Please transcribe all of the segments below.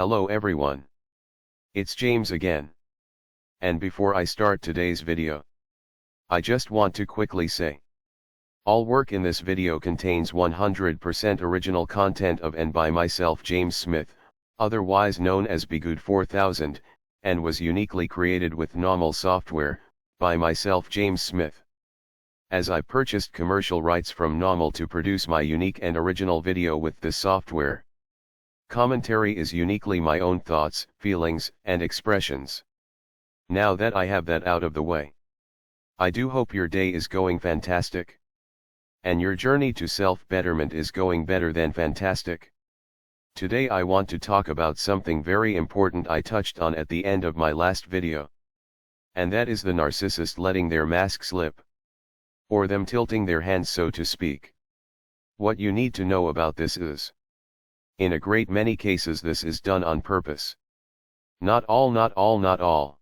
Hello everyone. It's James again. And before I start today's video, I just want to quickly say, all work in this video contains 100% original content of and by myself James Smith, otherwise known as Bgood 4000, and was uniquely created with NAWMAL software, by myself James Smith. As I purchased commercial rights from NAWMAL to produce my unique and original video with this software. Commentary is uniquely my own thoughts, feelings, and expressions. Now that I have that out of the way, I do hope your day is going fantastic. And your journey to self-betterment is going better than fantastic. Today I want to talk about something very important I touched on at the end of my last video. And that is the narcissist letting their mask slip. Or them tilting their hands, so to speak. What you need to know about this is, in a great many cases this is done on purpose. Not all.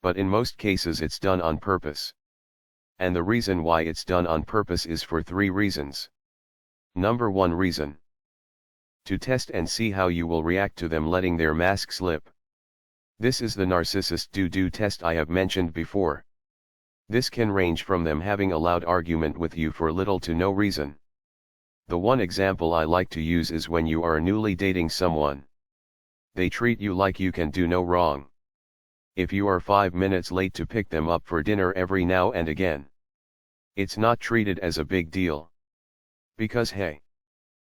But in most cases it's done on purpose. And the reason why it's done on purpose is for 3 reasons. Number 1 reason. To test and see how you will react to them letting their mask slip. This is the narcissist do test I have mentioned before. This can range from them having a loud argument with you for little to no reason. The one example I like to use is when you are newly dating someone. They treat you like you can do no wrong. If you are 5 minutes late to pick them up for dinner every now and again, it's not treated as a big deal. Because hey,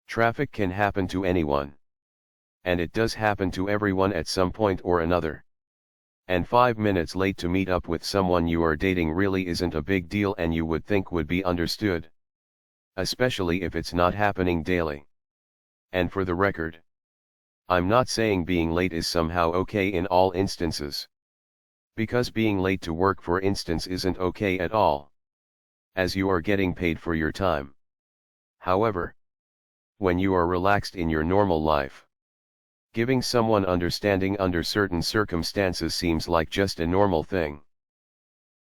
traffic can happen to anyone. And it does happen to everyone at some point or another. And 5 minutes late to meet up with someone you are dating really isn't a big deal, and you would think would be understood. Especially if it's not happening daily. And for the record, I'm not saying being late is somehow okay in all instances. Because being late to work, for instance, isn't okay at all. As you are getting paid for your time. However, when you are relaxed in your normal life, giving someone understanding under certain circumstances seems like just a normal thing.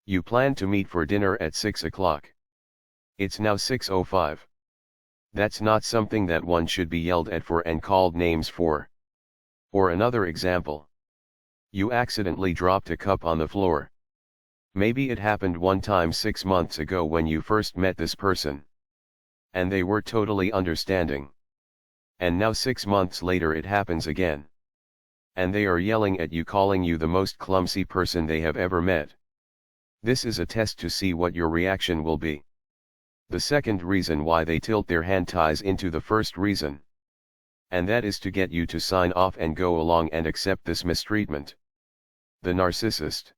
You plan to meet for dinner at 6 o'clock. It's now 6:05. That's not something that one should be yelled at for and called names for. Or another example. You accidentally dropped a cup on the floor. Maybe it happened one time 6 months ago when you first met this person. And they were totally understanding. And now 6 months later it happens again. And they are yelling at you, calling you the most clumsy person they have ever met. This is a test to see what your reaction will be. The second reason why they tilt their hand ties into the first reason. And that is to get you to sign off and go along and accept this mistreatment. The narcissist.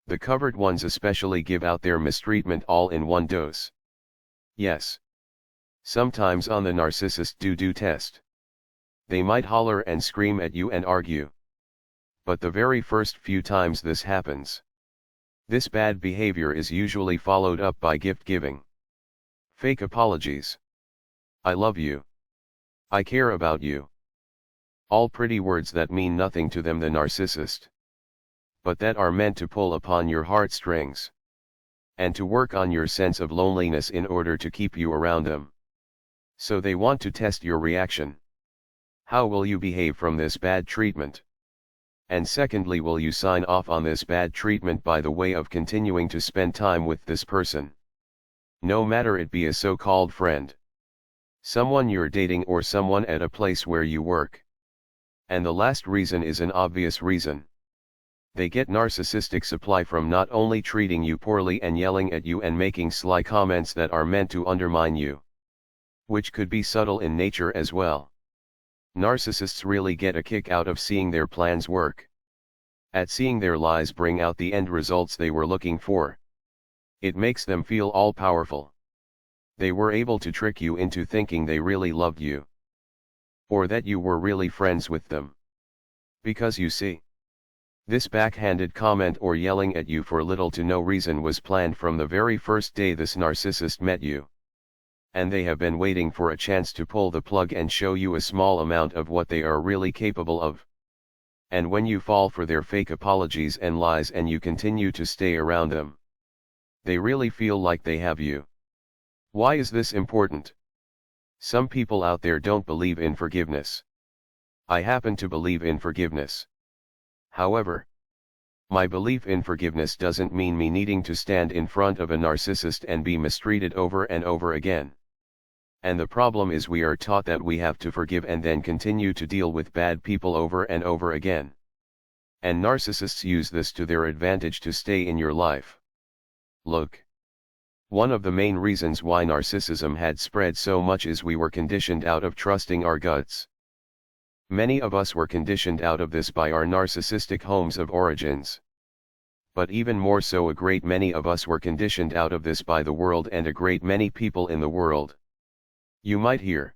The covered ones especially give out their mistreatment all in one dose. Yes. Sometimes on the narcissist do test, they might holler and scream at you and argue. But the very first few times this happens, this bad behavior is usually followed up by gift giving. Fake apologies. I love you. I care about you. All pretty words that mean nothing to them, the narcissist. But that are meant to pull upon your heartstrings. And to work on your sense of loneliness in order to keep you around them. So they want to test your reaction. How will you behave from this bad treatment? And secondly, will you sign off on this bad treatment by the way of continuing to spend time with this person? No matter it be a so-called friend, someone you're dating, or someone at a place where you work. And the last reason is an obvious reason. They get narcissistic supply from not only treating you poorly and yelling at you and making sly comments that are meant to undermine you, which could be subtle in nature as well. Narcissists really get a kick out of seeing their plans work. At seeing their lies bring out the end results they were looking for. It makes them feel all-powerful. They were able to trick you into thinking they really loved you. Or that you were really friends with them. Because you see, this backhanded comment or yelling at you for little to no reason was planned from the very first day this narcissist met you. And they have been waiting for a chance to pull the plug and show you a small amount of what they are really capable of. And when you fall for their fake apologies and lies and you continue to stay around them, they really feel like they have you. Why is this important? Some people out there don't believe in forgiveness. I happen to believe in forgiveness. However, my belief in forgiveness doesn't mean me needing to stand in front of a narcissist and be mistreated over and over again. And the problem is we are taught that we have to forgive and then continue to deal with bad people over and over again. And narcissists use this to their advantage to stay in your life. Look. One of the main reasons why narcissism had spread so much is we were conditioned out of trusting our guts. Many of us were conditioned out of this by our narcissistic homes of origins. But even more so, a great many of us were conditioned out of this by the world and a great many people in the world. You might hear,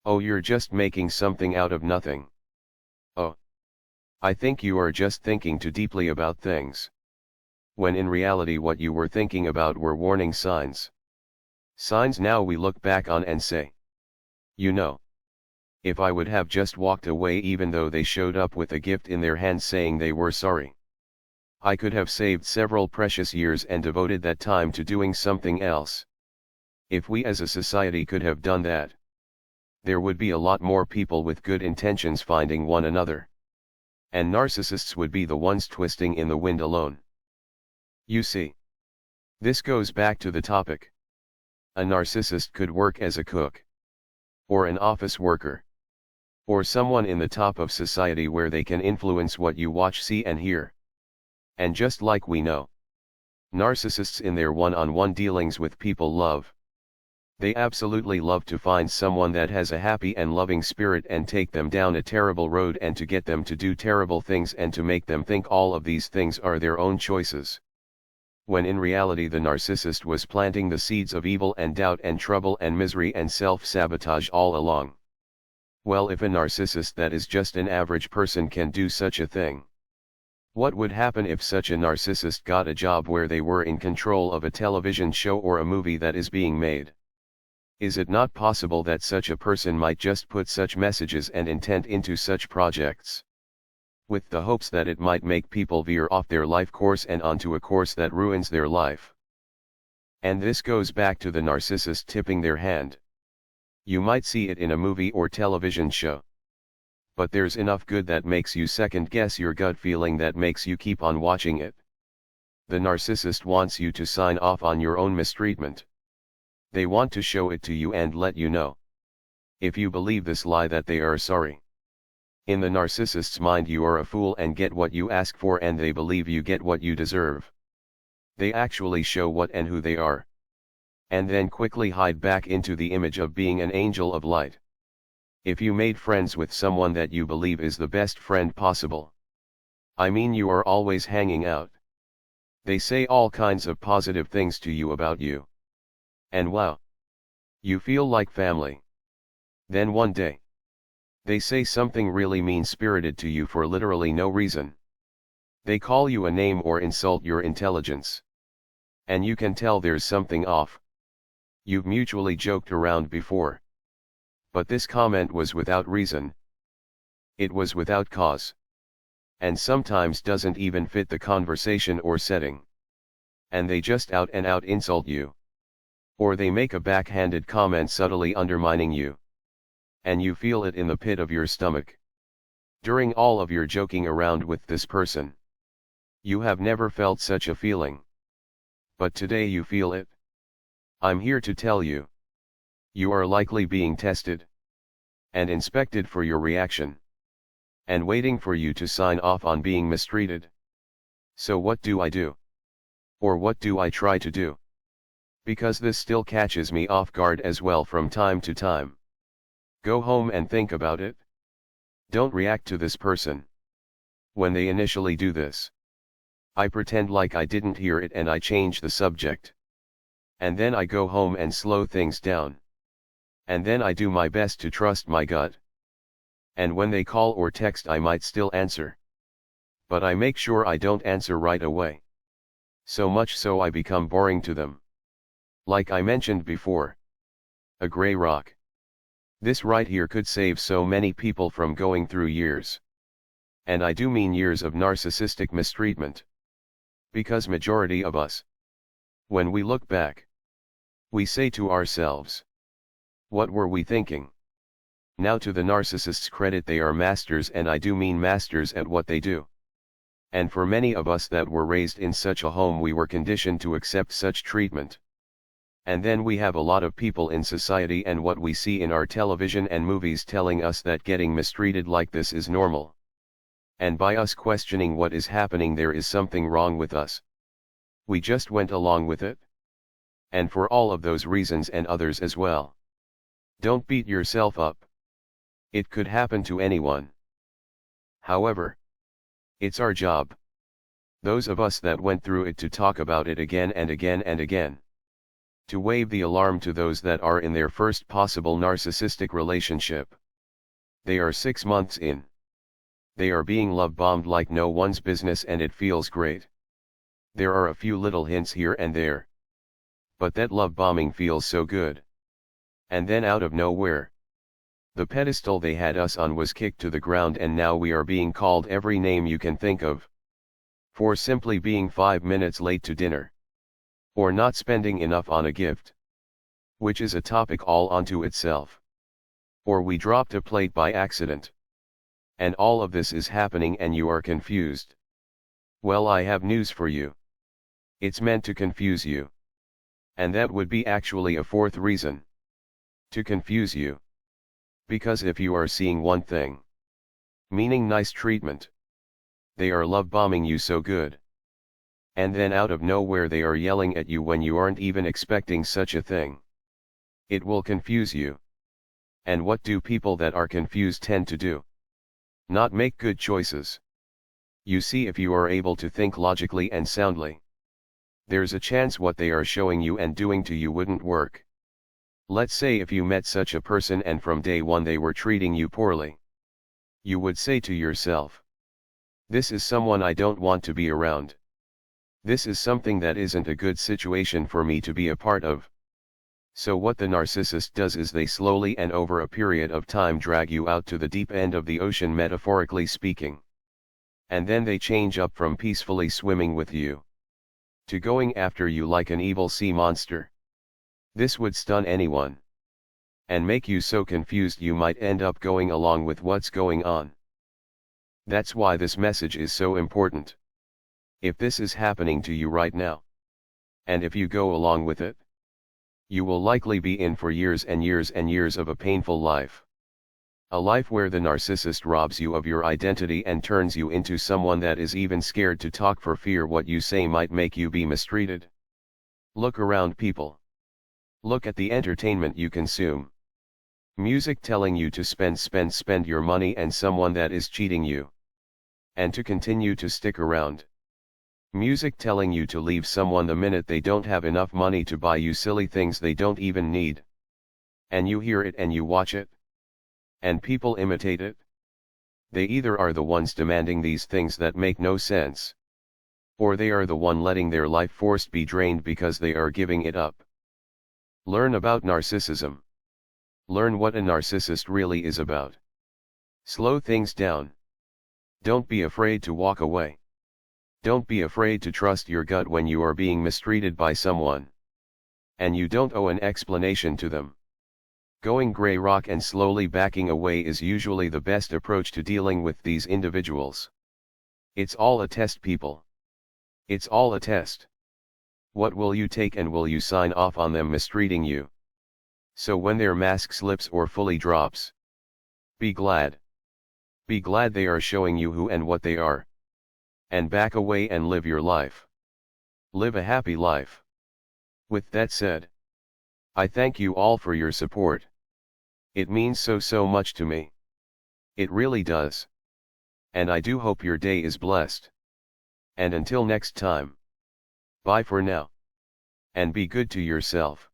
"Oh, you're just making something out of nothing. Oh, I think you are just thinking too deeply about things." When in reality what you were thinking about were warning signs. Signs now we look back on and say, you know, if I would have just walked away even though they showed up with a gift in their hand saying they were sorry, I could have saved several precious years and devoted that time to doing something else. If we as a society could have done that, there would be a lot more people with good intentions finding one another. And narcissists would be the ones twisting in the wind alone. You see, this goes back to the topic. A narcissist could work as a cook, or an office worker, or someone in the top of society where they can influence what you watch, see and hear. And just like we know, narcissists in their one-on-one dealings with people love. They absolutely love to find someone that has a happy and loving spirit and take them down a terrible road and to get them to do terrible things and to make them think all of these things are their own choices. When in reality the narcissist was planting the seeds of evil and doubt and trouble and misery and self-sabotage all along. Well, if a narcissist that is just an average person can do such a thing, what would happen if such a narcissist got a job where they were in control of a television show or a movie that is being made? Is it not possible that such a person might just put such messages and intent into such projects, with the hopes that it might make people veer off their life course and onto a course that ruins their life? And this goes back to the narcissist tipping their hand. You might see it in a movie or television show, but there's enough good that makes you second guess your gut feeling that makes you keep on watching it. The narcissist wants you to sign off on your own mistreatment. They want to show it to you and let you know, if you believe this lie, that they are sorry. In the narcissist's mind you are a fool and get what you ask for, and they believe you get what you deserve. They actually show what and who they are, and then quickly hide back into the image of being an angel of light. If you made friends with someone that you believe is the best friend possible, I mean you are always hanging out, they say all kinds of positive things to you about you, and wow, you feel like family. Then one day, they say something really mean-spirited to you for literally no reason. They call you a name or insult your intelligence. And you can tell there's something off. You've mutually joked around before. But this comment was without reason. It was without cause. And sometimes doesn't even fit the conversation or setting. And they just out and out insult you. Or they make a backhanded comment subtly undermining you. And you feel it in the pit of your stomach. During all of your joking around with this person, you have never felt such a feeling. But today you feel it. I'm here to tell you, you are likely being tested and inspected for your reaction, and waiting for you to sign off on being mistreated. So what do I do? Or what do I try to do? Because this still catches me off guard as well from time to time. Go home and think about it. Don't react to this person. When they initially do this, I pretend like I didn't hear it and I change the subject. And then I go home and slow things down. And then I do my best to trust my gut. And when they call or text I might still answer. But I make sure I don't answer right away. So much so I become boring to them. Like I mentioned before, a gray rock. This right here could save so many people from going through years. And I do mean years of narcissistic mistreatment. Because majority of us, when we look back, we say to ourselves, what were we thinking? Now to the narcissists' credit, they are masters, and I do mean masters at what they do. And for many of us that were raised in such a home, we were conditioned to accept such treatment. And then we have a lot of people in society and what we see in our television and movies telling us that getting mistreated like this is normal. And by us questioning what is happening, there is something wrong with us. We just went along with it. And for all of those reasons and others as well, don't beat yourself up. It could happen to anyone. However, it's our job, those of us that went through it, to talk about it again and again and again. To wave the alarm to those that are in their first possible narcissistic relationship. They are 6 months in. They are being love bombed like no one's business, and it feels great. There are a few little hints here and there. But that love bombing feels so good. And then out of nowhere, the pedestal they had us on was kicked to the ground, and now we are being called every name you can think of. For simply being 5 minutes late to dinner. Or not spending enough on a gift. Which is a topic all unto itself. Or we dropped a plate by accident. And all of this is happening and you are confused. Well, I have news for you. It's meant to confuse you. And that would be actually a fourth reason. To confuse you. Because if you are seeing one thing, meaning nice treatment, they are love bombing you so good. And then out of nowhere they are yelling at you when you aren't even expecting such a thing. It will confuse you. And what do people that are confused tend to do? Not make good choices. You see, if you are able to think logically and soundly, there's a chance what they are showing you and doing to you wouldn't work. Let's say if you met such a person and from day one they were treating you poorly. You would say to yourself, this is someone I don't want to be around. This is something that isn't a good situation for me to be a part of. So what the narcissist does is they slowly and over a period of time drag you out to the deep end of the ocean, metaphorically speaking. And then they change up from peacefully swimming with you to going after you like an evil sea monster. This would stun anyone. And make you so confused you might end up going along with what's going on. That's why this message is so important. If this is happening to you right now, and if you go along with it, you will likely be in for years and years and years of a painful life. A life where the narcissist robs you of your identity and turns you into someone that is even scared to talk for fear what you say might make you be mistreated. Look around, people. Look at the entertainment you consume. Music telling you to spend your money, and someone that is cheating you. And to continue to stick around. Music telling you to leave someone the minute they don't have enough money to buy you silly things they don't even need. And you hear it and you watch it. And people imitate it. They either are the ones demanding these things that make no sense, or they are the one letting their life force be drained because they are giving it up. Learn about narcissism. Learn what a narcissist really is about. Slow things down. Don't be afraid to walk away. Don't be afraid to trust your gut when you are being mistreated by someone. And you don't owe an explanation to them. Going gray rock and slowly backing away is usually the best approach to dealing with these individuals. It's all a test, people. It's all a test. What will you take, and will you sign off on them mistreating you? So when their mask slips or fully drops, be glad. Be glad they are showing you who and what they are. And back away and live your life. Live a happy life. With that said, I thank you all for your support. It means so much to me. It really does. And I do hope your day is blessed. And until next time. Bye for now. And be good to yourself.